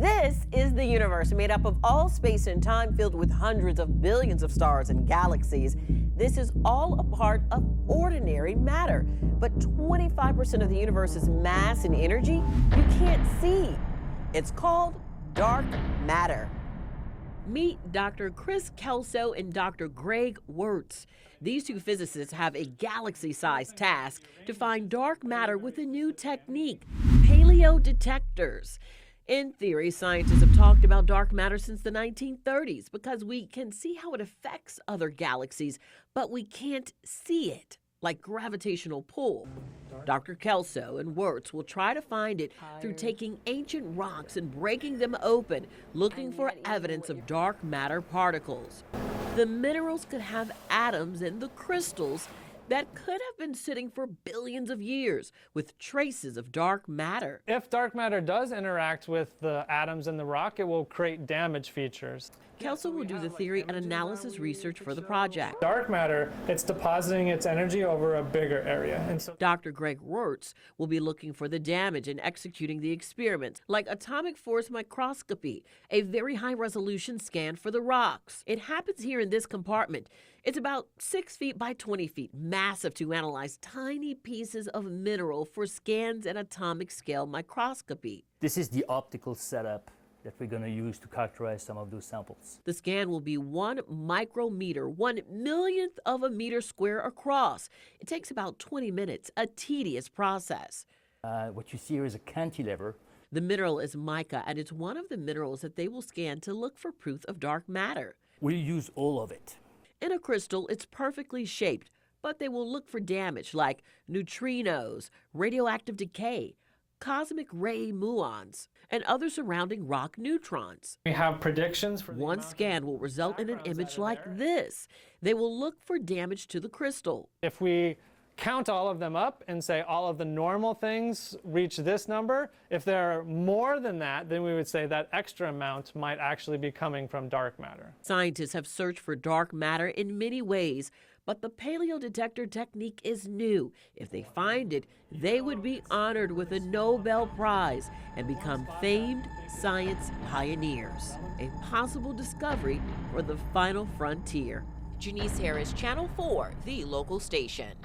This is the universe made up of all space and time, filled with hundreds of billions of stars and galaxies. This is all a part of ordinary matter. But 25% of the universe's mass and energy you can't see. It's called dark matter. Meet Dr. Chris Kelso and Dr. Greg Wirtz. These two physicists have a galaxy-sized task to find dark matter with a new technique, paleodetectors. In theory, scientists have talked about dark matter since the 1930s because we can see how it affects other galaxies, but we can't see it, like gravitational pull. Dr. Kelso and Wirtz will try to find it through taking ancient rocks and breaking them open, looking for evidence of dark matter particles. The minerals could have atoms in the crystals that could have been sitting for billions of years with traces of dark matter. If dark matter does interact with the atoms in the rock, it will create damage features. Kelso will do the theory and analysis research for the project. Dark matter, it's depositing its energy over a bigger area. And so Dr. Greg Wirtz will be looking for the damage and executing the experiments, like atomic force microscopy, a very high-resolution scan for the rocks. It happens here in this compartment. It's about 6 feet by 20 feet, massive to analyze tiny pieces of mineral for scans and atomic scale microscopy. This is the optical setup that we're going to use to characterize some of those samples. The scan will be 1 micrometer, 1/1,000,000th of a meter square across. It takes about 20 minutes, a tedious process. What you see here is a cantilever. The mineral is mica, and it's one of the minerals that they will scan to look for proof of dark matter. We'll use all of it. In a crystal, it's perfectly shaped, but they will look for damage like neutrinos, radioactive decay, cosmic ray muons, and other surrounding rock neutrons. we have predictions for One scan will result in an image like this. They will look for damage to the crystal. If we count all of them up and say all of the normal things reach this number, if there are more than that, then we would say that extra amount might actually be coming from dark matter. Scientists have searched for dark matter in many ways, but the paleodetector technique is new. If they find it, they would be honored with a Nobel Prize and become famed science pioneers. A possible discovery for the final frontier. Jenese Harris, Channel 4, the local station.